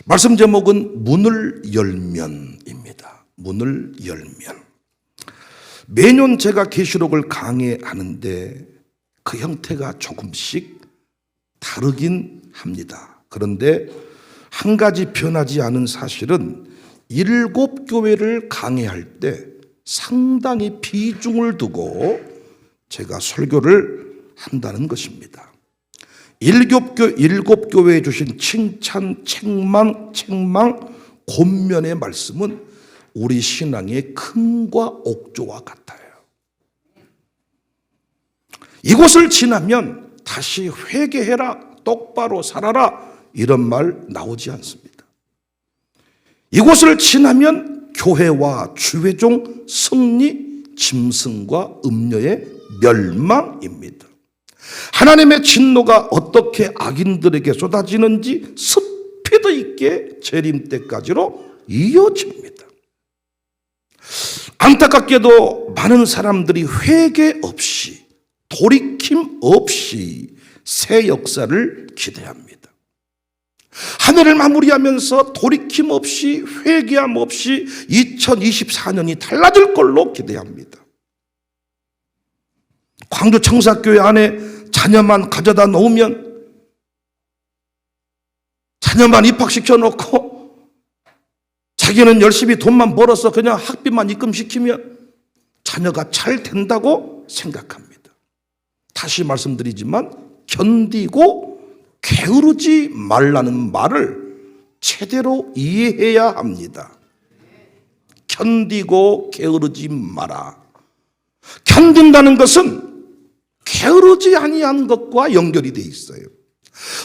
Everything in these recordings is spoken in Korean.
말씀 제목은 문을 열면입니다. 문을 열면. 매년 제가 계시록을 강해하는데 그 형태가 조금씩 다르긴 합니다. 그런데 한 가지 변하지 않은 사실은 7교회를 강해할 때 상당히 비중을 두고 제가 설교를 한다는 것입니다. 7교회에 주신 칭찬, 책망, 권면의 말씀은 우리 신앙의 금과 옥조와 같아요. 이곳을 지나면 다시 회개해라, 똑바로 살아라 이런 말 나오지 않습니다. 이곳을 지나면 교회와 주회종 승리, 짐승과 음녀의 멸망입니다. 하나님의 진노가 어떻게 악인들에게 쏟아지는지 스피드 있게 재림 때까지로 이어집니다. 안타깝게도 많은 사람들이 회개 없이, 돌이킴 없이 새 역사를 기대합니다. 한 해를 마무리하면서 돌이킴 없이, 회개함 없이 2024년이 달라질 걸로 기대합니다. 광주 청사교회 안에 자녀만 가져다 놓으면, 자녀만 입학시켜 놓고 자기는 열심히 돈만 벌어서 그냥 학비만 입금시키면 자녀가 잘 된다고 생각합니다. 다시 말씀드리지만 견디고 게으르지 말라는 말을 제대로 이해해야 합니다. 견디고 게으르지 마라. 견딘다는 것은 게으르지 아니한 것과 연결이 돼 있어요.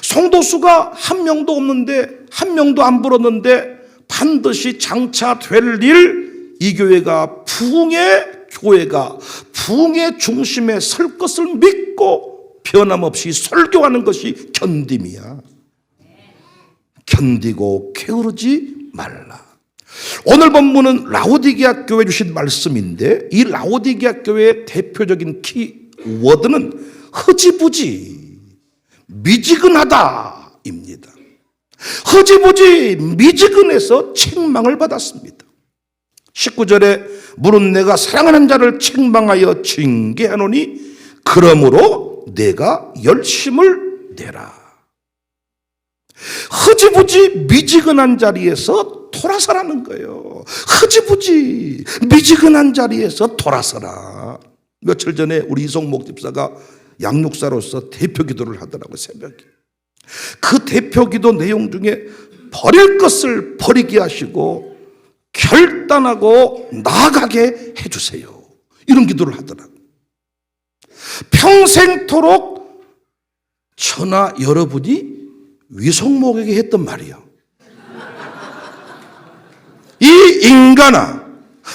성도수가 한 명도 없는데, 한 명도 안 불었는데 반드시 장차 될 일, 이 교회가 부흥의 교회가 부흥의 중심에 설 것을 믿고 변함없이 설교하는 것이 견딤이야. 견디고 게으르지 말라. 오늘 본문은 라오디게아 교회 주신 말씀인데, 이 라오디게아 교회의 대표적인 키워드는 흐지부지, 미지근하다입니다. 흐지부지, 미지근해서 책망을 받았습니다. 19절에 물은 내가 사랑하는 자를 책망하여 징계하노니 그러므로 내가 열심을 내라. 흐지부지 미지근한 자리에서 돌아서라는 거예요. 흐지부지 미지근한 자리에서 돌아서라. 며칠 전에 우리 이성목 집사가 양육사로서 대표 기도를 하더라고요. 새벽에. 그 대표 기도 내용 중에 버릴 것을 버리게 하시고 결단하고 나아가게 해주세요. 이런 기도를 하더라고요. 평생토록 저나 여러분이 위성목에게 했던 말이에요. 이 인간아,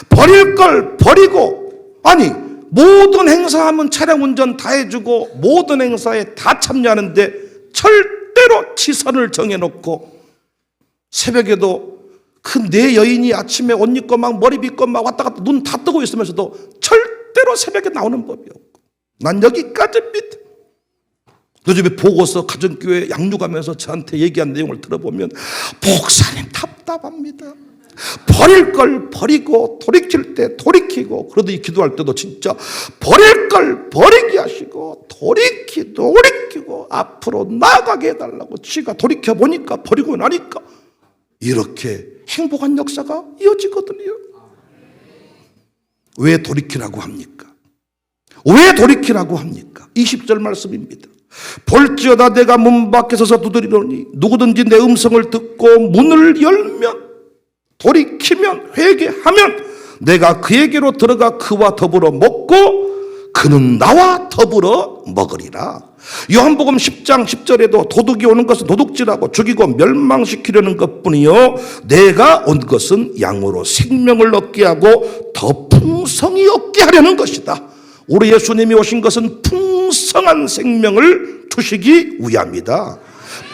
버릴 걸 버리고, 아니 모든 행사하면 차량 운전 다 해주고 모든 행사에 다 참여하는데 절대로 지선을 정해놓고 새벽에도 그 내 여인이 아침에 옷 입고 막 머리 빗고 막 왔다 갔다 눈 다 뜨고 있으면서도 절대로 새벽에 나오는 법이 없고, 난 여기까지입니다. 요즘에 보고서 가정교회 양육하면서 저한테 얘기한 내용을 들어보면 목사님 답답합니다. 버릴 걸 버리고 돌이킬 때 돌이키고, 그래도 이 기도할 때도 진짜 버릴 걸 버리게 하시고 돌이키고 앞으로 나아가게 해달라고 지가 돌이켜보니까, 버리고 나니까 이렇게 행복한 역사가 이어지거든요. 왜 돌이키라고 합니까? 왜 돌이키라고 합니까? 20절 말씀입니다. 볼지어다 내가 문 밖에 서서 두드리노니 누구든지 내 음성을 듣고 문을 열면, 돌이키면, 회개하면 내가 그에게로 들어가 그와 더불어 먹고 그는 나와 더불어 먹으리라. 요한복음 10장 10절에도 도둑이 오는 것은 도둑질하고 죽이고 멸망시키려는 것뿐이요 내가 온 것은 양으로 생명을 얻게 하고 더 풍성히 얻게 하려는 것이다. 우리 예수님이 오신 것은 풍성한 생명을 주시기 위함이다.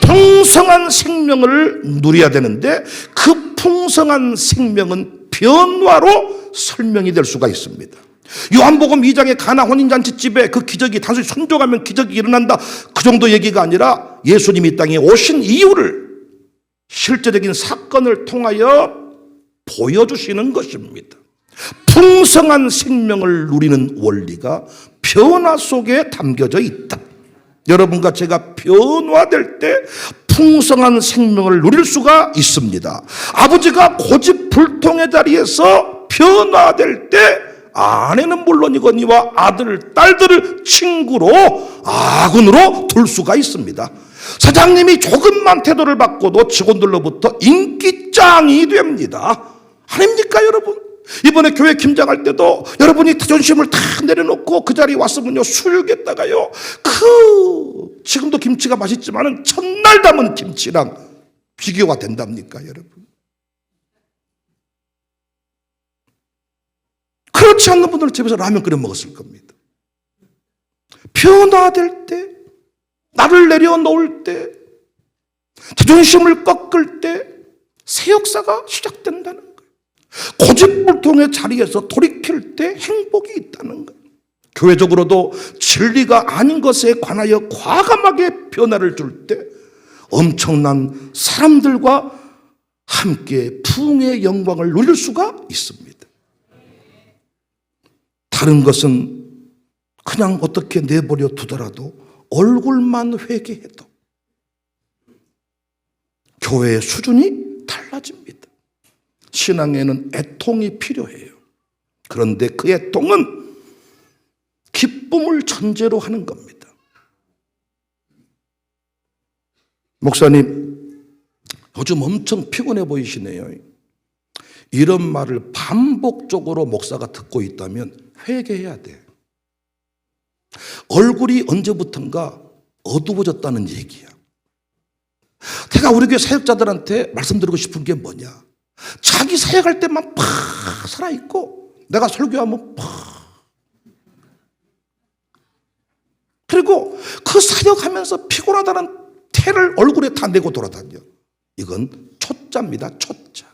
풍성한 생명을 누려야 되는데 그 풍성한 생명은 변화로 설명이 될 수가 있습니다. 요한복음 2장의 가나 혼인잔치집에 그 기적이 단순히 순종하면 기적이 일어난다, 그 정도 얘기가 아니라 예수님이 이 땅에 오신 이유를 실제적인 사건을 통하여 보여주시는 것입니다. 풍성한 생명을 누리는 원리가 변화 속에 담겨져 있다. 여러분과 제가 변화될 때 풍성한 생명을 누릴 수가 있습니다. 아버지가 고집불통의 자리에서 변화될 때 아내는 물론이거니와 아들, 딸들을 친구로, 아군으로 둘 수가 있습니다. 사장님이 조금만 태도를 바꿔도 직원들로부터 인기짱이 됩니다. 아닙니까, 여러분? 이번에 교회 김장할 때도 여러분이 자존심을 다 내려놓고 그 자리에 왔으면요, 수육에다가요, 지금도 김치가 맛있지만은 첫날 담은 김치랑 비교가 된답니까, 여러분? 그렇지 않는 분들은 집에서 라면 끓여 먹었을 겁니다. 변화될 때, 나를 내려놓을 때, 자존심을 꺾을 때 새 역사가 시작된다는 거예요. 고집불통의 자리에서 돌이킬 때 행복이 있다는 거예요. 교회적으로도 진리가 아닌 것에 관하여 과감하게 변화를 줄 때 엄청난 사람들과 함께 부흥의 영광을 누릴 수가 있습니다. 다른 것은 그냥 어떻게 내버려 두더라도 얼굴만 회개해도 교회의 수준이 달라집니다. 신앙에는 애통이 필요해요. 그런데 그 애통은 기쁨을 전제로 하는 겁니다. 목사님, 요즘 엄청 피곤해 보이시네요. 이런 말을 반복적으로 목사가 듣고 있다면 회개해야 돼. 얼굴이 언제부턴가 어두워졌다는 얘기야. 제가 우리 교회 사역자들한테 말씀드리고 싶은 게 뭐냐, 자기 사역할 때만 팍 살아있고 내가 설교하면 팍, 그리고 그 사역하면서 피곤하다는 태를 얼굴에 다 내고 돌아다녀. 이건 초짜입니다. 초짜.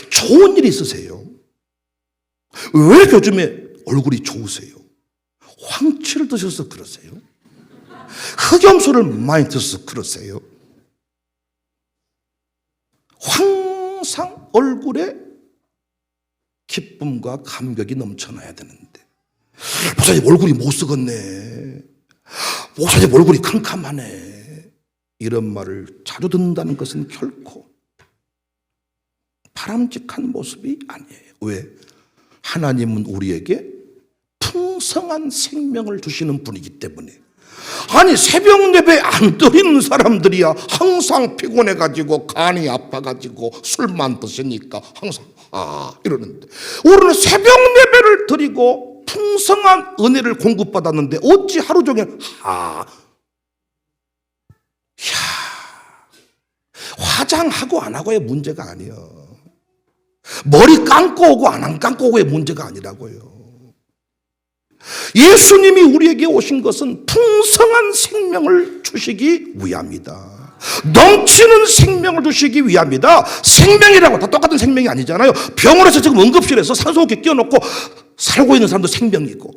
좋은 일이 있으세요? 왜 요즘에 얼굴이 좋으세요? 황치를 드셔서 그러세요? 흑염소를 많이 드셔서 그러세요? 항상 얼굴에 기쁨과 감격이 넘쳐나야 되는데, 목사님 얼굴이 못쓰겄네, 목사님 얼굴이 캄캄하네, 이런 말을 자주 듣는다는 것은 결코 바람직한 모습이 아니에요. 왜? 하나님은 우리에게 풍성한 생명을 주시는 분이기 때문에. 아니, 새벽 예배 안 드리는 사람들이야 항상 피곤해가지고 간이 아파가지고 술만 드시니까 항상 이러는데, 우리는 새벽 예배를 드리고 풍성한 은혜를 공급받았는데 어찌 하루 종일 화장하고 안 하고의 문제가 아니에요. 머리 감고 오고 안 감고 오고의 문제가 아니라고요. 예수님이 우리에게 오신 것은 풍성한 생명을 주시기 위함이다. 넘치는 생명을 주시기 위함이다. 생명이라고 다 똑같은 생명이 아니잖아요. 병원에서 지금 응급실에서 산소호흡기 끼워놓고 살고 있는 사람도 생명이고,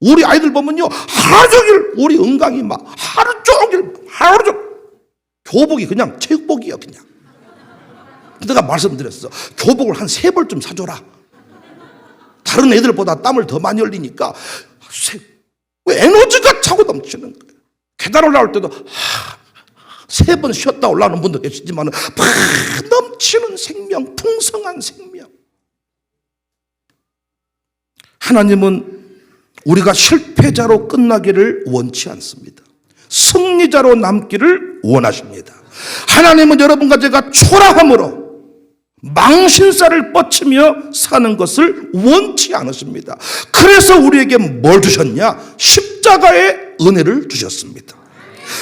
우리 아이들 보면요, 하루 종일 우리 은강이 막 하루 종일 교복이 그냥 체육복이야. 그냥 내가 말씀드렸어. 교복을 한 3벌 사줘라. 다른 애들보다 땀을 더 많이 흘리니까 에너지가 차고 넘치는 거예요. 계단 올라올 때도 3번 쉬었다 올라오는 분도 계시지만 막 넘치는 생명, 풍성한 생명. 하나님은 우리가 실패자로 끝나기를 원치 않습니다. 승리자로 남기를 원하십니다. 하나님은 여러분과 제가 초라함으로 망신살을 뻗치며 사는 것을 원치 않으십니다. 그래서 우리에게 뭘 주셨냐? 십자가의 은혜를 주셨습니다.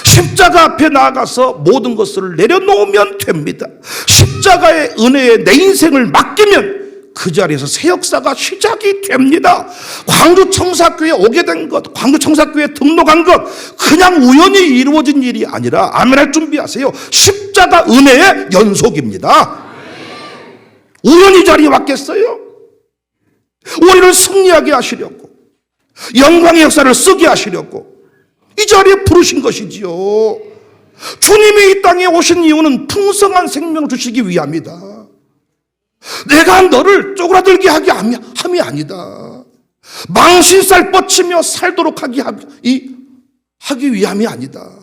십자가 앞에 나아가서 모든 것을 내려놓으면 됩니다. 십자가의 은혜에 내 인생을 맡기면 그 자리에서 새 역사가 시작이 됩니다. 광주 청사교회에 오게 된 것, 광주 청사교회에 등록한 것, 그냥 우연히 이루어진 일이 아니라, 아멘할 준비하세요, 십자가 은혜의 연속입니다. 우연히 자리에 왔겠어요? 우리를 승리하게 하시려고, 영광의 역사를 쓰게 하시려고 이 자리에 부르신 것이지요. 주님이 이 땅에 오신 이유는 풍성한 생명을 주시기 위함이다. 내가 너를 쪼그라들게 함이 아니다. 망신살 뻗치며 살도록 하기 위함이 아니다.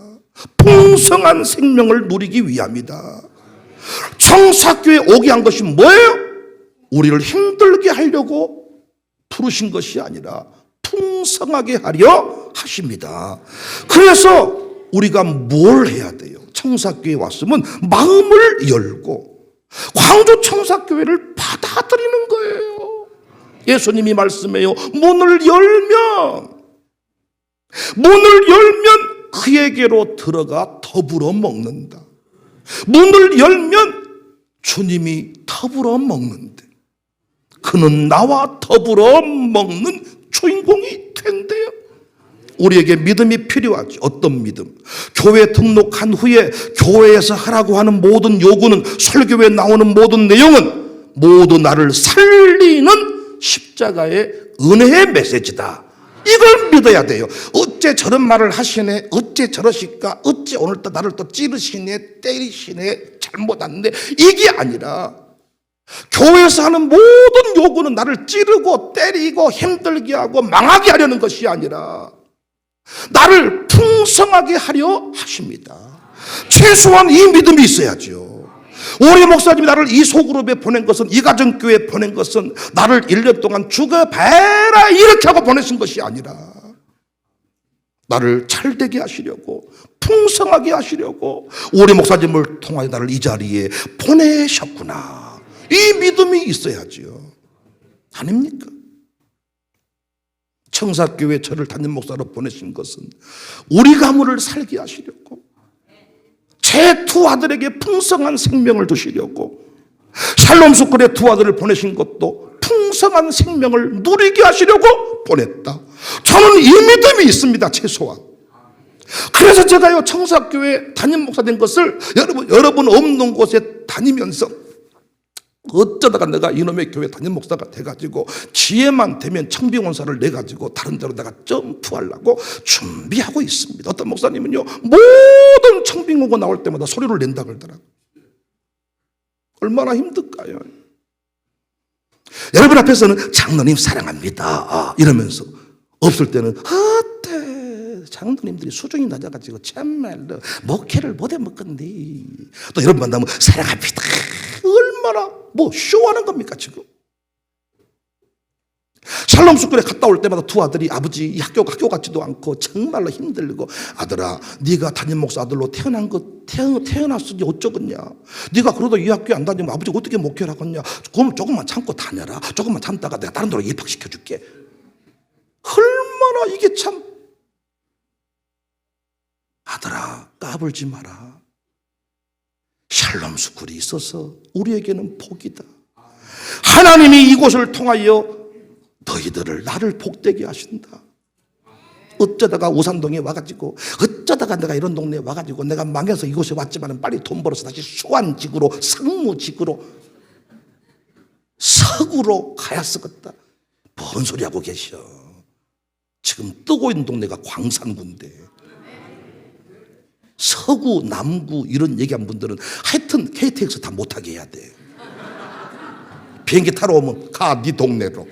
풍성한 생명을 누리기 위함이다. 청사교에 오게 한 것이 뭐예요? 우리를 힘들게 하려고 부르신 것이 아니라 풍성하게 하려 하십니다. 그래서 우리가 뭘 해야 돼요? 청사교회에 왔으면 마음을 열고 광주 청사교회를 받아들이는 거예요. 예수님이 말씀해요. 문을 열면 그에게로 들어가 더불어 먹는다. 문을 열면 주님이 더불어 먹는데 그는 나와 더불어 먹는 주인공이 된대요. 우리에게 믿음이 필요하지. 어떤 믿음? 교회 등록한 후에 교회에서 하라고 하는 모든 요구는, 설교에 나오는 모든 내용은 모두 나를 살리는 십자가의 은혜의 메시지다. 이걸 믿어야 돼요. 어째 저런 말을 하시네, 어째 저러실까, 어째 오늘 또 나를 또 찌르시네, 때리시네, 잘못하는데, 이게 아니라 교회에서 하는 모든 요구는 나를 찌르고 때리고 힘들게 하고 망하게 하려는 것이 아니라 나를 풍성하게 하려 하십니다. 최소한 이 믿음이 있어야죠. 우리 목사님이 나를 이 소그룹에 보낸 것은, 이 가정교회에 보낸 것은 나를 1년 동안 죽어봐라 이렇게 하고 보내신 것이 아니라 나를 잘되게 하시려고, 풍성하게 하시려고 우리 목사님을 통하여 나를 이 자리에 보내셨구나. 이 믿음이 있어야지요. 아닙니까? 청사교회 저를 담임 목사로 보내신 것은 우리 가문을 살게 하시려고, 제 두 아들에게 풍성한 생명을 주시려고, 샬롬스쿨의 두 아들을 보내신 것도 풍성한 생명을 누리게 하시려고 보냈다. 저는 이 믿음이 있습니다. 최소한. 그래서 제가요 청사교회 담임 목사 된 것을 여러분 없는 곳에 다니면서 어쩌다가 내가 이놈의 교회 담임 목사가 돼가지고 지혜만 되면 청빙원사를 내가지고 다른 데로 내가 점프하려고 준비하고 있습니다. 어떤 목사님은요 모든 청빙원고 나올 때마다 소리를 낸다 그러더라고요. 얼마나 힘들까요? 여러분 앞에서는 장로님 사랑합니다 이러면서, 없을 때는 어때 장로님들이 수준이 낮아가지고 참말로 목회를 못해 먹건데, 또 여러분 만나면 사랑합니다. 얼마나 뭐 쇼하는 겁니까 지금? 샬롬스쿨에 갔다 올 때마다 두 아들이, 아버지 이 학교 같지도 않고 정말로 힘들고, 아들아 네가 담임 목사 아들로 태어났으니 어쩌겠냐, 네가 그래도 이 학교에 안 다니면 아버지가 어떻게 목회를 하겠냐, 그럼 조금만 참고 다녀라, 조금만 참다가 내가 다른 데로 입학시켜 줄게. 얼마나 이게 참, 아들아 까불지 마라. 샬롬스쿨이 있어서 우리에게는 복이다. 하나님이 이곳을 통하여 너희들을, 나를 복되게 하신다. 어쩌다가 우산동에 와가지고, 어쩌다가 내가 이런 동네에 와가지고 내가 망해서 이곳에 왔지만 빨리 돈 벌어서 다시 수완직으로, 상무직으로, 서구로 가야 쓰겠다. 뭔 소리 하고 계셔. 지금 뜨고 있는 동네가 광산구인데, 서구, 남구 이런 얘기한 분들은 하여튼 KTX 다 못하게 해야 돼. 비행기 타러 오면 가, 네 동네로.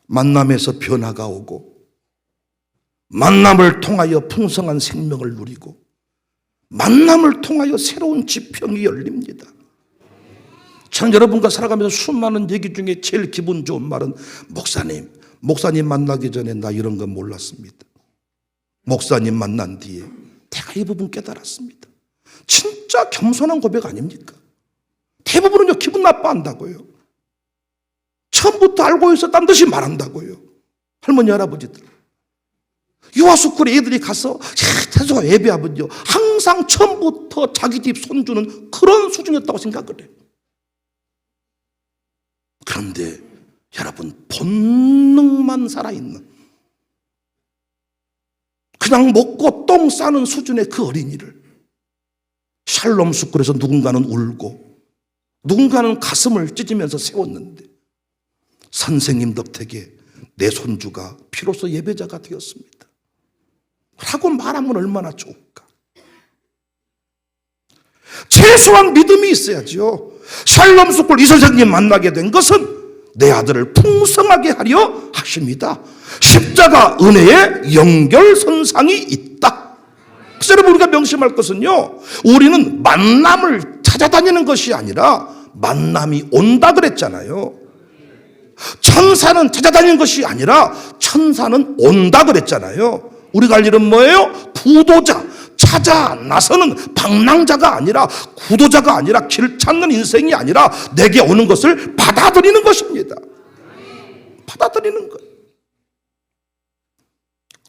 만남에서 변화가 오고, 만남을 통하여 풍성한 생명을 누리고, 만남을 통하여 새로운 지평이 열립니다. 저는 여러분과 살아가면서 수많은 얘기 중에 제일 기분 좋은 말은, 목사님 만나기 전에 나 이런 건 몰랐습니다. 목사님 만난 뒤에 내가 이 부분 깨달았습니다. 진짜 겸손한 고백 아닙니까? 대부분은요 기분 나빠한다고요. 처음부터 알고 있었다는 듯이 말한다고요. 할머니 할아버지들, 유아스쿨에 애들이 가서 태수가 예배하면요 항상 처음부터 자기 집 손주는 그런 수준이었다고 생각을 해요. 그런데 여러분, 본능만 살아있는, 그냥 먹고 똥 싸는 수준의 그 어린이를 샬롬스쿨에서 누군가는 울고 누군가는 가슴을 찢으면서 세웠는데, 선생님 덕택에 내 손주가 비로소 예배자가 되었습니다 라고 말하면 얼마나 좋을까. 최소한 믿음이 있어야죠. 샬롬 스쿨 이 선생님 만나게 된 것은 내 아들을 풍성하게 하려 하십니다. 십자가 은혜의 연결선상이 있다. 그래서 여러분 우리가 명심할 것은요, 우리는 만남을 찾아다니는 것이 아니라 만남이 온다 그랬잖아요. 천사는 찾아다니는 것이 아니라 천사는 온다 그랬잖아요. 우리가 할 일은 뭐예요? 구도자, 찾아 나서는 방랑자가 아니라, 구도자가 아니라, 길 찾는 인생이 아니라 내게 오는 것을 받아들이는 것입니다. 받아들이는 것.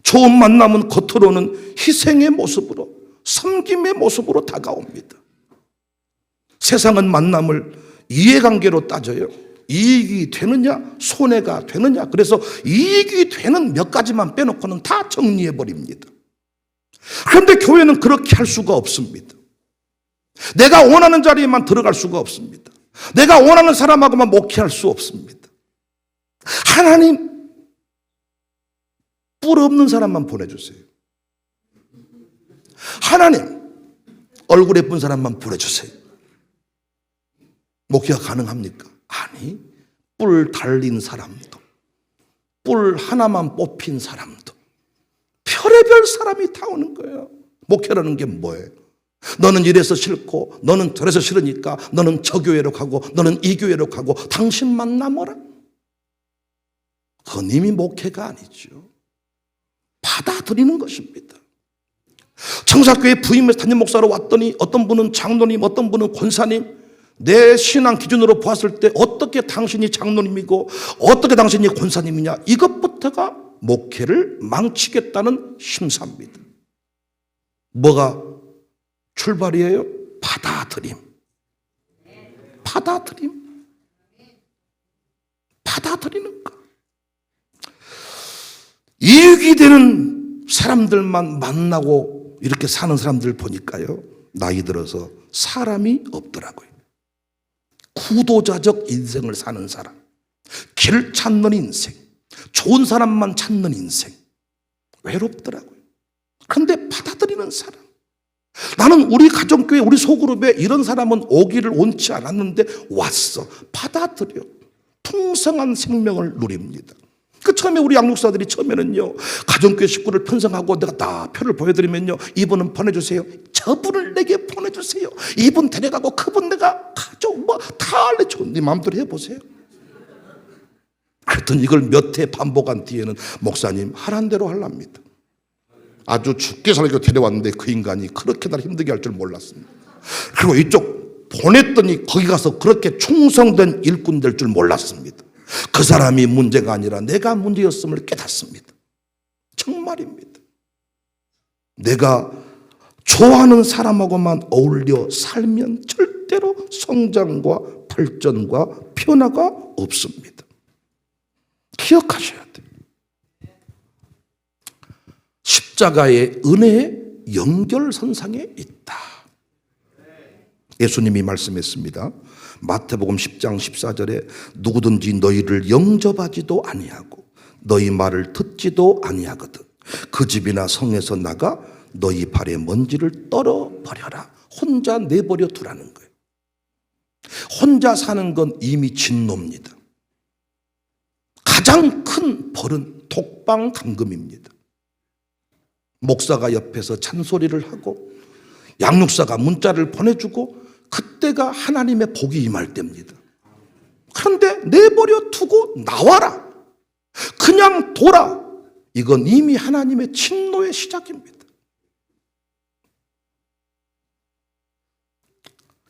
좋은 만남은 겉으로는 희생의 모습으로, 섬김의 모습으로 다가옵니다. 세상은 만남을 이해관계로 따져요. 이익이 되느냐 손해가 되느냐. 그래서 이익이 되는 몇 가지만 빼놓고는 다 정리해버립니다. 그런데 교회는 그렇게 할 수가 없습니다. 내가 원하는 자리에만 들어갈 수가 없습니다. 내가 원하는 사람하고만 목회할 수 없습니다. 하나님, 뿔 없는 사람만 보내주세요. 하나님, 얼굴 예쁜 사람만 보내주세요. 목회가 가능합니까? 아니, 뿔 달린 사람도, 뿔 하나만 뽑힌 사람도, 별의별 사람이 다 오는 거예요. 목회라는 게 뭐예요? 너는 이래서 싫고 너는 저래서 싫으니까 너는 저 교회로 가고 너는 이 교회로 가고 당신만 남아라. 그건 이미 목회가 아니죠. 받아들이는 것입니다. 청사교회 부임해서 담임 목사로 왔더니 어떤 분은 장로님, 어떤 분은 권사님, 내 신앙 기준으로 보았을 때 어떻게 당신이 장로님이고 어떻게 당신이 권사님이냐, 이것부터가 목회를 망치겠다는 심사입니다. 뭐가 출발이에요? 받아들임. 받아들임. 받아들이는 것. 이익이 되는 사람들만 만나고 이렇게 사는 사람들 보니까요, 나이 들어서 사람이 없더라고요. 구도자적 인생을 사는 사람, 길 찾는 인생, 좋은 사람만 찾는 인생, 외롭더라고요. 그런데 받아들이는 사람, 나는 우리 가정교회, 우리 소그룹에 이런 사람은 오기를 원치 않았는데 왔어. 받아들여. 풍성한 생명을 누립니다. 그 처음에 우리 양육사들이 처음에는요, 가정교회 식구를 편성하고 내가 다 표를 보여드리면요, 이분은 보내주세요, 저분을 내게 보내주세요, 이분 데려가고 그분 내가 가져, 뭐 다 알려줘. 네 마음대로 해보세요. 그랬더니 이걸 몇 해 반복한 뒤에는 목사님 하란 대로 하랍니다. 아주 죽게 살게 데려왔는데 그 인간이 그렇게 날 힘들게 할 줄 몰랐습니다. 그리고 이쪽 보냈더니 거기 가서 그렇게 충성된 일꾼 될 줄 몰랐습니다. 그 사람이 문제가 아니라 내가 문제였음을 깨닫습니다. 정말입니다. 내가 좋아하는 사람하고만 어울려 살면 절대로 성장과 발전과 변화가 없습니다. 기억하셔야 돼요. 십자가의 은혜의 연결선상에 있다. 예수님이 말씀했습니다. 마태복음 10장 14절에 누구든지 너희를 영접하지도 아니하고 너희 말을 듣지도 아니하거든 그 집이나 성에서 나가 너희 발에 먼지를 떨어버려라. 혼자 내버려 두라는 거예요. 혼자 사는 건 이미 진노입니다. 가장 큰 벌은 독방 감금입니다. 목사가 옆에서 잔소리를 하고 양육사가 문자를 보내주고 그때가 하나님의 복이 임할 때입니다. 그런데 내버려 두고 나와라, 그냥 둬라, 이건 이미 하나님의 진노의 시작입니다.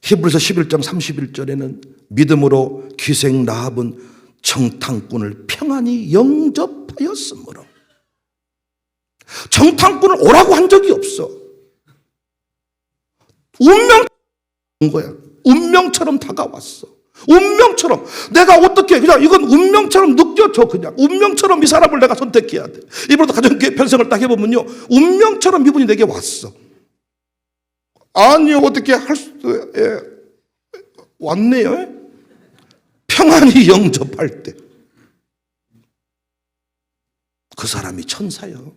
히브리서 11장 31절에는 믿음으로 기생 라합은 정탐꾼을 평안히 영접하였으므로, 정탐꾼을 오라고 한 적이 없어. 운명 온 거야. 운명처럼 다가왔어. 운명처럼. 내가 어떻게, 그냥 이건 운명처럼 느껴져. 그냥 운명처럼 이 사람을 내가 선택해야 돼. 이번에도 가정교회 편성을 딱 해보면요, 운명처럼 이분이 내게 왔어. 아니요, 어떻게 할 수도, 왔네요. 평안히 영접할 때. 그 사람이 천사요.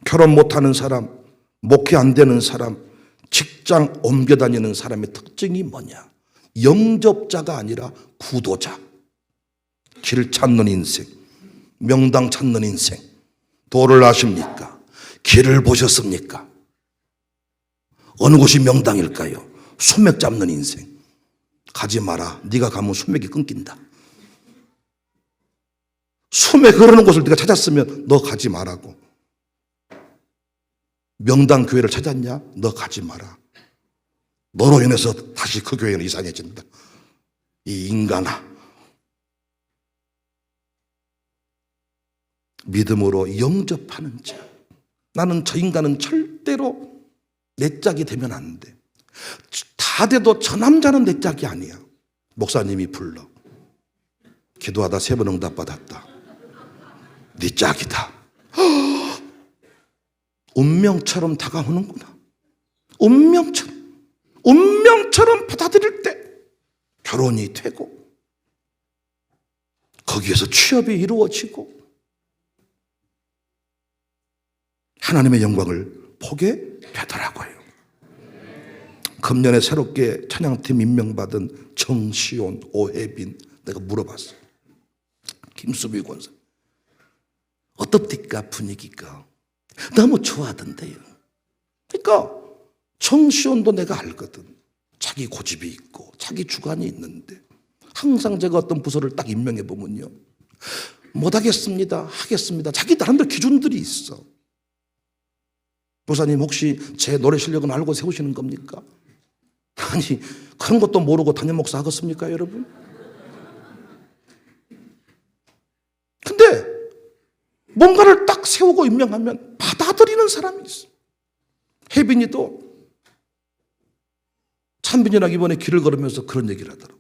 결혼 못하는 사람, 목회 안 되는 사람, 직장 옮겨 다니는 사람의 특징이 뭐냐? 영접자가 아니라 구도자. 길 찾는 인생, 명당 찾는 인생. 도를 아십니까? 길을 보셨습니까? 어느 곳이 명당일까요? 수맥 잡는 인생. 가지 마라. 네가 가면 수맥이 끊긴다. 수맥 흐르는 곳을 네가 찾았으면 너 가지 말라고. 명당 교회를 찾았냐? 너 가지 마라. 너로 인해서 다시 그 교회는 이상해진다. 이 인간아. 믿음으로 영접하는 자. 나는 저 인간은 절대로 내 짝이 되면 안 돼. 다 돼도 저 남자는 내 짝이 아니야. 목사님이 불러. 기도하다 3번 응답받았다. 네 짝이다. 운명처럼 다가오는구나. 운명처럼 받아들일 때 결혼이 되고 거기에서 취업이 이루어지고 하나님의 영광을 보게 되더라고요. 금년에 새롭게 찬양팀 임명받은 정시온, 오혜빈 내가 물어봤어. 김수비 권사 어떻습니까? 분위기가 너무 좋아하던데요. 그러니까 정시온도 내가 알거든. 자기 고집이 있고 자기 주관이 있는데 항상 제가 어떤 부서를 딱 임명해 보면요, 못하겠습니다, 하겠습니다. 자기 나름대로 기준들이 있어. 목사님 혹시 제 노래 실력은 알고 세우시는 겁니까? 아니 그런 것도 모르고 담임 목사 하겠습니까 여러분? 근데 뭔가를 딱 세우고 임명하면 받아들이는 사람이 있어. 혜빈이도 찬빈이랑 이번에 길을 걸으면서 그런 얘기를 하더라고.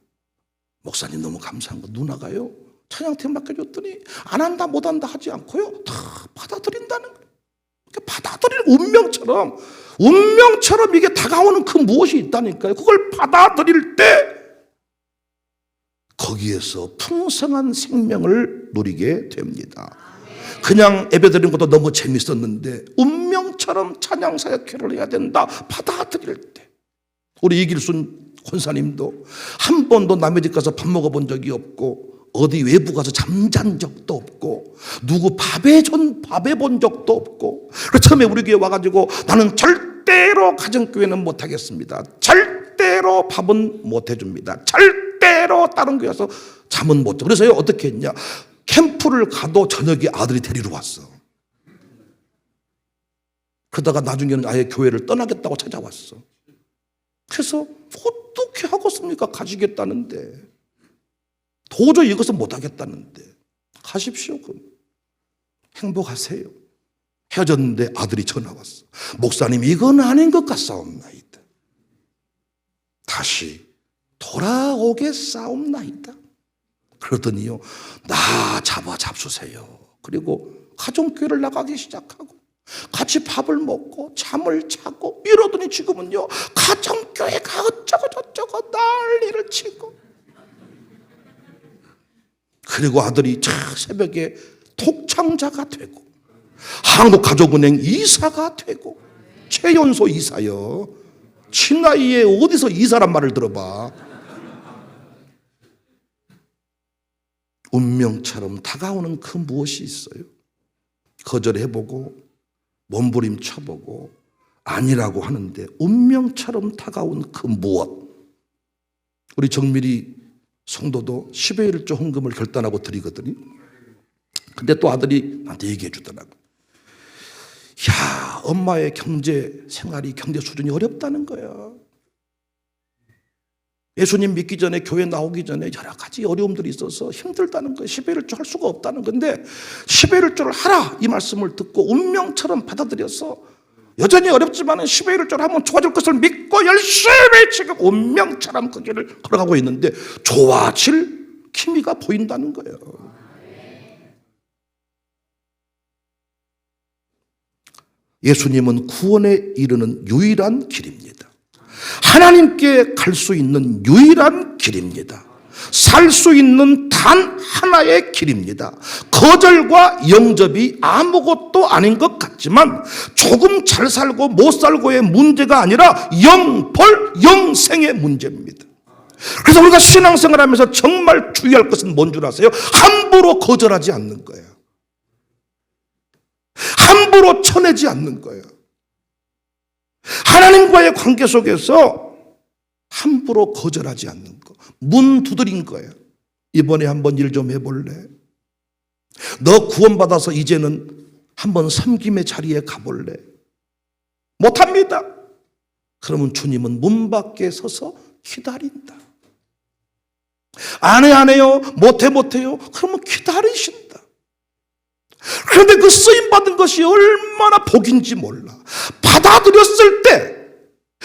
목사님 너무 감사한 거 누나가요 찬양팀 맡겨줬더니 안 한다 못한다 하지 않고요 다 받아들인다는 거예요. 받아들이는 운명처럼 이게 다가오는 그 무엇이 있다니까요. 그걸 받아들일 때 거기에서 풍성한 생명을 누리게 됩니다. 그냥 예배드리는 것도 너무 재밌었는데 운명처럼 찬양 사역회를 해야 된다. 받아들일 때. 우리 이길순 권사님도 한 번도 남의 집 가서 밥 먹어본 적이 없고 어디 외부 가서 잠잔 적도 없고 누구 밥에 본 적도 없고 처음에 우리 교회 와가지고 나는 절대로 가정교회는 못하겠습니다. 절대로 밥은 못해줍니다. 절대로 다른 교회 와서 잠은 못 자. 그래서 어떻게 했냐, 캠프를 가도 저녁에 아들이 데리러 왔어. 그러다가 나중에는 아예 교회를 떠나겠다고 찾아왔어. 그래서 어떻게 하겠습니까? 가시겠다는데 도저히 이것은 못하겠다는데 가십시오. 그럼 행복하세요. 헤어졌는데 아들이 전화 왔어. 목사님 이건 아닌 것 같사옵나이다. 다시 돌아오겠사옵나이다. 그러더니요, 나 잡수세요. 그리고 가정교회를 나가기 시작하고 같이 밥을 먹고 잠을 자고 이러더니 지금은요 가정교회가 어쩌고 저쩌고 난리를 치고, 그리고 아들이 새벽에 독창자가 되고 한국가족은행 이사가 되고 최연소 이사요. 친나이에 어디서 이사란 말을 들어봐. 운명처럼 다가오는 그 무엇이 있어요. 거절해보고 몸부림쳐보고 아니라고 하는데 운명처럼 다가온 그 무엇. 우리 정밀이 성도도 10의 1조 헌금을 결단하고 드리거든요. 근데 또 아들이 나한테 얘기해 주더라고. 야, 엄마의 경제 생활이, 경제 수준이 어렵다는 거야. 예수님 믿기 전에, 교회 나오기 전에 여러 가지 어려움들이 있어서 힘들다는 거예요. 10의 1조 할 수가 없다는 건데 10의 1조를 하라 이 말씀을 듣고 운명처럼 받아들여서 여전히 어렵지만 10의 1조를 하면 좋아질 것을 믿고 열심히 지금 운명처럼 그 길을 걸어가고 있는데 좋아질 기미가 보인다는 거예요. 예수님은 구원에 이르는 유일한 길입니다. 하나님께 갈 수 있는 유일한 길입니다. 살 수 있는 단 하나의 길입니다. 거절과 영접이 아무것도 아닌 것 같지만 조금 잘 살고 못 살고의 문제가 아니라 영벌 영생의 문제입니다. 그래서 우리가 신앙생활 하면서 정말 주의할 것은 뭔 줄 아세요? 함부로 거절하지 않는 거예요. 함부로 쳐내지 않는 거예요. 하나님과의 관계 속에서 함부로 거절하지 않는 거. 문 두드린 거예요. 이번에 한번 일 좀 해볼래? 너 구원받아서 이제는 한번 섬김의 자리에 가볼래? 못합니다. 그러면 주님은 문 밖에 서서 기다린다. 안 해요? 못해요? 그러면 기다리신다. 그런데 그 쓰임받은 것이 얼마나 복인지 몰라. 받아들였을 때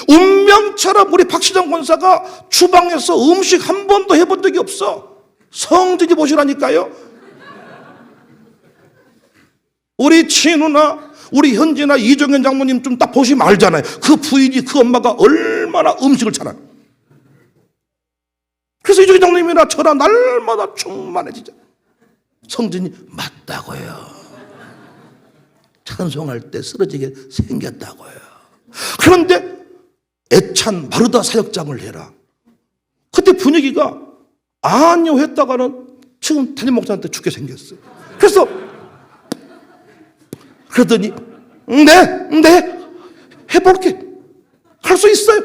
운명처럼 우리 박시정 권사가 주방에서 음식 한 번도 해본 적이 없어. 성진이 보시라니까요. 우리 친우나 우리 현지나 이종현 장모님 좀 딱 보시면 알잖아요. 그 부인이 그 엄마가 얼마나 음식을 잘하는. 그래서 이종현 장모님이나 저나 날마다 충만해지죠. 성진이 맞다고요. 찬송할 때 쓰러지게 생겼다고요. 그런데 애찬 마르다 사역장을 해라. 그때 분위기가 아니요 했다가는 지금 담임 목사한테 죽게 생겼어요. 그래서 그러더니 네 해볼게. 할 수 있어요.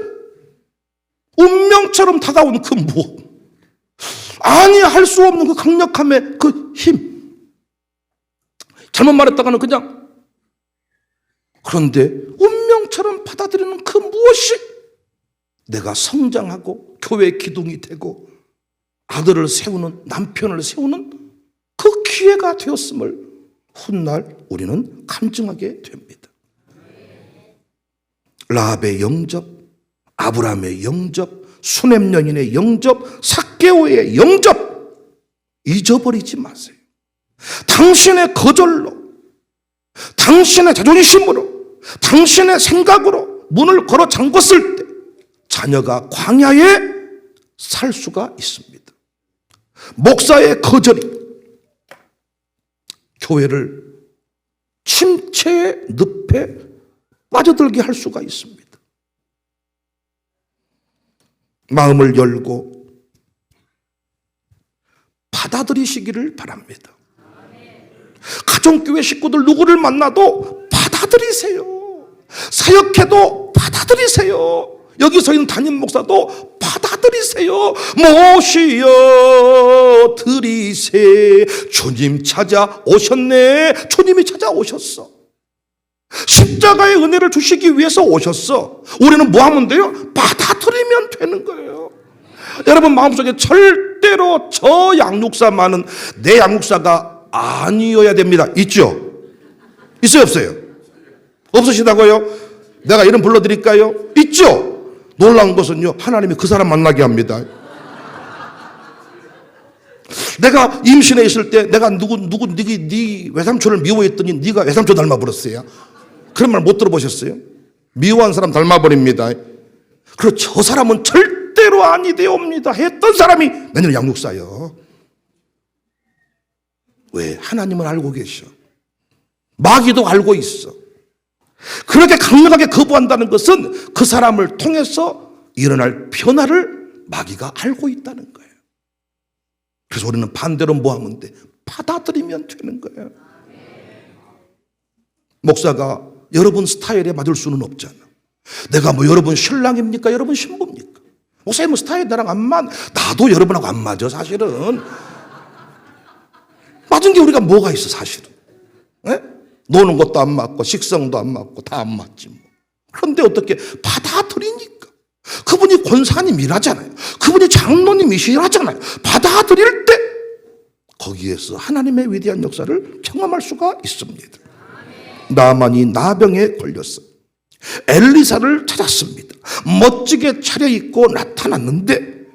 운명처럼 다가온 그 무엇, 아니 할 수 없는 그 강력함의 그 힘. 잘못 말했다가는 그냥. 그런데 운명처럼 받아들이는 그 무엇이 내가 성장하고 교회 기둥이 되고 아들을 세우는, 남편을 세우는 그 기회가 되었음을 훗날 우리는 감증하게 됩니다. 라합의 영접, 아브라함의 영접, 수넴 여인의 영접, 삭개오의 영접 잊어버리지 마세요. 당신의 거절로, 당신의 자존심으로, 당신의 생각으로 문을 걸어 잠궜을 때 자녀가 광야에 살 수가 있습니다. 목사의 거절이 교회를 침체의 늪에 빠져들게 할 수가 있습니다. 마음을 열고 받아들이시기를 바랍니다. 가정교회 식구들 누구를 만나도 받아들이세요. 사역해도 받아들이세요. 여기 서 있는 담임 목사도 받아들이세요. 모시어 드리세. 주님 찾아오셨네. 주님이 찾아오셨어. 십자가의 은혜를 주시기 위해서 오셨어. 우리는 뭐 하면 돼요? 받아들이면 되는 거예요. 여러분 마음속에 절대로 저 양육사만은 내 양육사가 아니어야 됩니다. 있죠? 있어요 없어요? 없으시다고요? 내가 이름 불러드릴까요? 있죠? 놀라운 것은요, 하나님이 그 사람 만나게 합니다. 내가 임신해 있을 때 내가 네 외삼촌을 미워했더니 네가 외삼촌 닮아버렸어요. 그런 말 못 들어보셨어요? 미워한 사람 닮아버립니다. 그리고 저 사람은 절대로 아니되옵니다 했던 사람이 내년 양육사요. 왜? 하나님은 알고 계셔. 마귀도 알고 있어. 그렇게 강력하게 거부한다는 것은 그 사람을 통해서 일어날 변화를 마귀가 알고 있다는 거예요. 그래서 우리는 반대로 뭐 하면 돼? 받아들이면 되는 거예요. 목사가 여러분 스타일에 맞을 수는 없잖아. 내가 뭐 여러분 신랑입니까? 여러분 신부입니까? 목사님 스타일 나랑 안 맞, 나도 여러분하고 안 맞아 사실은. 맞은 게 우리가 뭐가 있어 사실은. 에? 노는 것도 안 맞고 식성도 안 맞고 다 안 맞지 뭐. 그런데 어떻게 받아들이니까. 그분이 권사님이라잖아요. 그분이 장로님이시라잖아요. 받아들일 때 거기에서 하나님의 위대한 역사를 경험할 수가 있습니다. 나만이 나병에 걸렸어. 엘리사를 찾았습니다. 멋지게 차려입고 나타났는데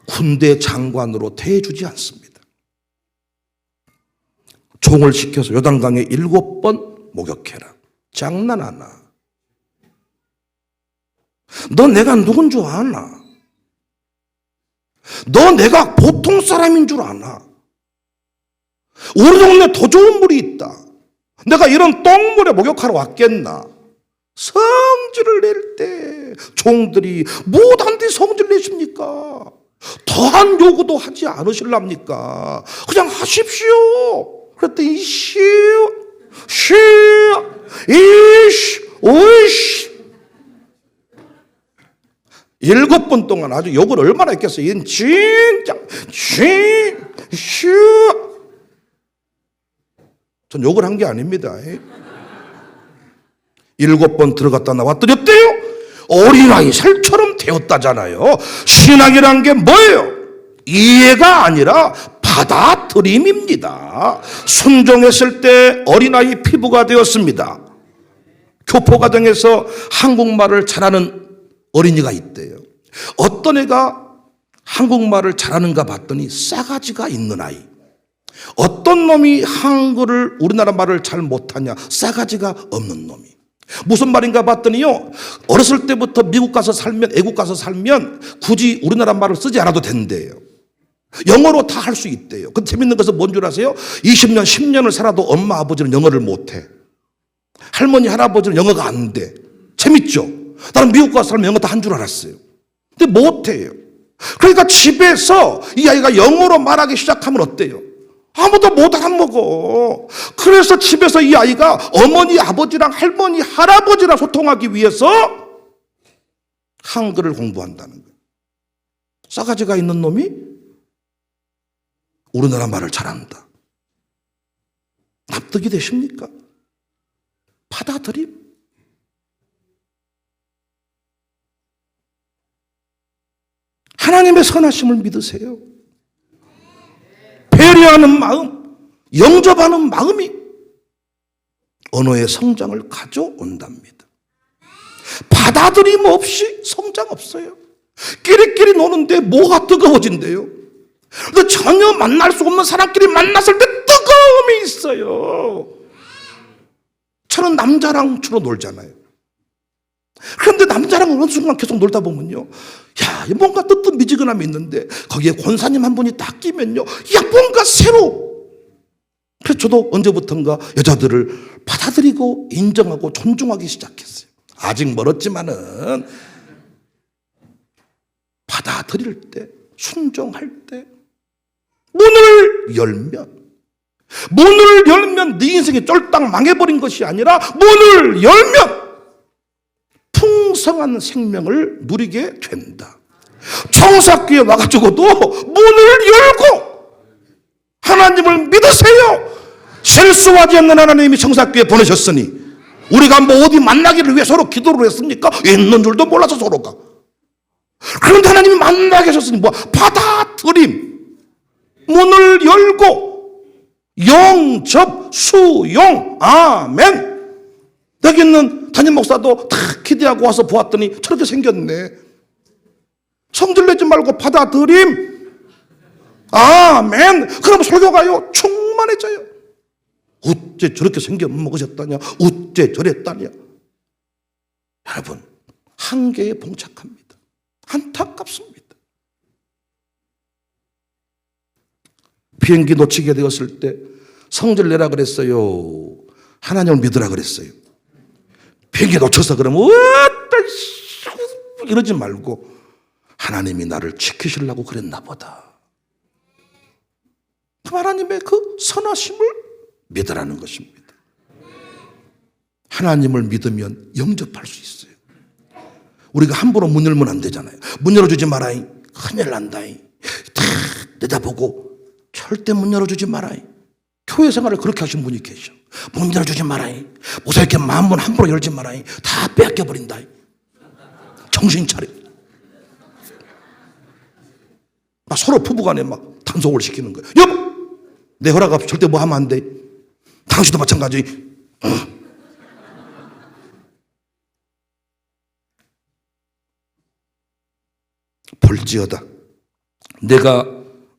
군대 장관으로 대해주지 않습니다. 종을 시켜서 요단강에 7번 목욕해라. 장난하나? 너 내가 누군 줄 아나? 너 내가 보통 사람인 줄 아나? 우리 동네 더 좋은 물이 있다. 내가 이런 똥물에 목욕하러 왔겠나? 성질을 낼 때 종들이 못한데 성질 내십니까? 더한 요구도 하지 않으실랍니까? 그냥 하십시오. 그랬더니 이씨 오이씨 7번 동안 아주 욕을 얼마나 했겠어요. 얘는 진짜 전 욕을 한 게 아닙니다. 7번 들어갔다 나왔더니 어때요? 어린아이 살처럼 되었다잖아요. 신앙이란 게 뭐예요? 이해가 아니라 받아들임입니다. 순종했을 때 어린아이 피부가 되었습니다. 교포가정에서 한국말을 잘하는 어린이가 있대요. 어떤 애가 한국말을 잘하는가 봤더니 싸가지가 있는 아이. 어떤 놈이 한글을 우리나라 말을 잘 못하냐? 싸가지가 없는 놈이. 무슨 말인가 봤더니요, 어렸을 때부터 미국 가서 살면, 애국 가서 살면 굳이 우리나라 말을 쓰지 않아도 된대요. 영어로 다 할 수 있대요. 근데 재밌는 것은 뭔 줄 아세요? 20년, 10년을 살아도 엄마, 아버지는 영어를 못해. 할머니, 할아버지는 영어가 안 돼. 재밌죠? 나는 미국 가서 살면 영어 다 한 줄 알았어요. 근데 못해요. 그러니까 집에서 이 아이가 영어로 말하기 시작하면 어때요? 아무도 못 알아먹어. 그래서 집에서 이 아이가 어머니, 아버지랑 할머니, 할아버지랑 소통하기 위해서 한글을 공부한다는 거예요. 싸가지가 있는 놈이 우리나라 말을 잘한다. 납득이 되십니까? 받아들임. 하나님의 선하심을 믿으세요. 배려하는 마음, 영접하는 마음이 언어의 성장을 가져온답니다. 받아들임 없이 성장 없어요. 끼리끼리 노는데 뭐가 뜨거워진대요? 근데 전혀 만날 수 없는 사람끼리 만났을 때 뜨거움이 있어요. 저는 남자랑 주로 놀잖아요. 그런데 남자랑 어느 순간 계속 놀다 보면요, 야, 뭔가 뜨뜻미지근함이 있는데 거기에 권사님 한 분이 딱 끼면요, 야, 뭔가 새로. 그래서 저도 언제부턴가 여자들을 받아들이고 인정하고 존중하기 시작했어요. 아직 멀었지만은 받아들일 때, 순종할 때 문을 열면 네 인생이 쫄딱 망해버린 것이 아니라 문을 열면 풍성한 생명을 누리게 된다. 청사교에 와가지고도 문을 열고 하나님을 믿으세요. 실수하지 않는 하나님이 청사교에 보내셨으니 우리가 뭐 어디 만나기를 위해 서로 기도를 했습니까? 있는 줄도 몰라서 서로가. 그런데 하나님이 만나게 하셨으니 뭐 받아들임, 문을 열고 영접, 수용, 아멘. 여기 있는 담임 목사도 다 기대하고 와서 보았더니 저렇게 생겼네. 성질 내지 말고 받아들임, 아멘. 그럼 설교가요 충만해져요. 어째 저렇게 생겨 먹으셨다냐, 어째 저랬다냐. 여러분, 한계에 봉착합니다. 안타깝습니다. 비행기 놓치게 되었을 때 성질 내라 그랬어요, 하나님을 믿으라 그랬어요? 비행기 놓쳐서 그러면 이러지 말고 하나님이 나를 지키시려고 그랬나 보다. 그 하나님의 그 선하심을 믿으라는 것입니다. 하나님을 믿으면 영접할 수 있어요. 우리가 함부로 문 열면 안 되잖아요. 문 열어주지 마라잉, 큰일 난다잉, 다 내다보고 절대 문 열어주지 마라잉. 교회 생활을 그렇게 하신 분이 계셔. 문 열어주지 마라잉, 모자이크 마음문 함부로 열지 마라잉, 다 뺏겨버린다. 정신 차려. 막 서로 부부간에 막 단속을 시키는 거예요. 여보, 내 허락 없이 절대 뭐 하면 안 돼. 당신도 마찬가지. 볼지어다 내가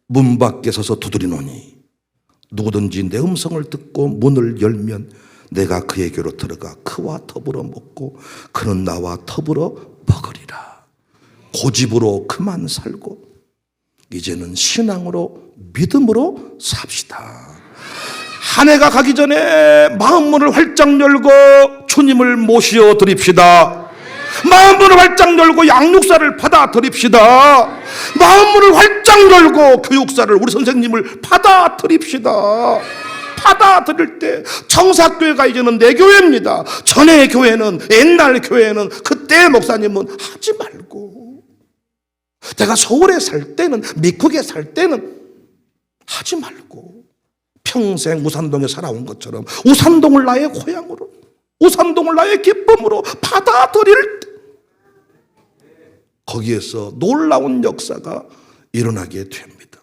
문 밖에 서서 두드리노니 누구든지 내 음성을 듣고 문을 열면 내가 그에게로 들어가 그와 더불어 먹고 그는 나와 더불어 먹으리라. 고집으로 그만 살고 이제는 신앙으로 믿음으로 삽시다. 한 해가 가기 전에 마음문을 활짝 열고 주님을 모시어 드립시다. 마음문을 활짝 열고 양육사를 받아 드립시다. 마음문을 활짝 열고 교육사를, 우리 선생님을 받아 드립시다. 받아 드릴 때 청사교회가 이제는 내 교회입니다. 전에 교회는, 옛날 교회는, 그때 목사님은 하지 말고, 내가 서울에 살 때는, 미국에 살 때는 하지 말고, 평생 우산동에 살아온 것처럼 우산동을 나의 고향으로, 우산동을 나의 기쁨으로 받아들일 때 거기에서 놀라운 역사가 일어나게 됩니다.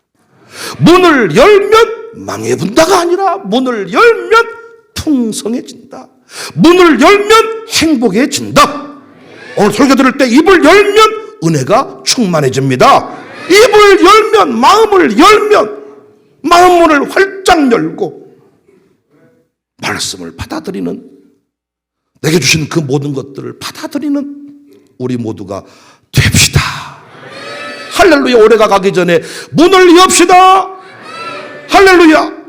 문을 열면 망해분다가 아니라 문을 열면 풍성해진다. 문을 열면 행복해진다. 오늘 설교 들을 때 입을 열면 은혜가 충만해집니다. 입을 열면, 마음을 열면, 마음문을 활짝 열고 말씀을 받아들이는, 내게 주신 그 모든 것들을 받아들이는 우리 모두가 됩시다. 할렐루야. 올해가 가기 전에 문을 엽시다. 할렐루야.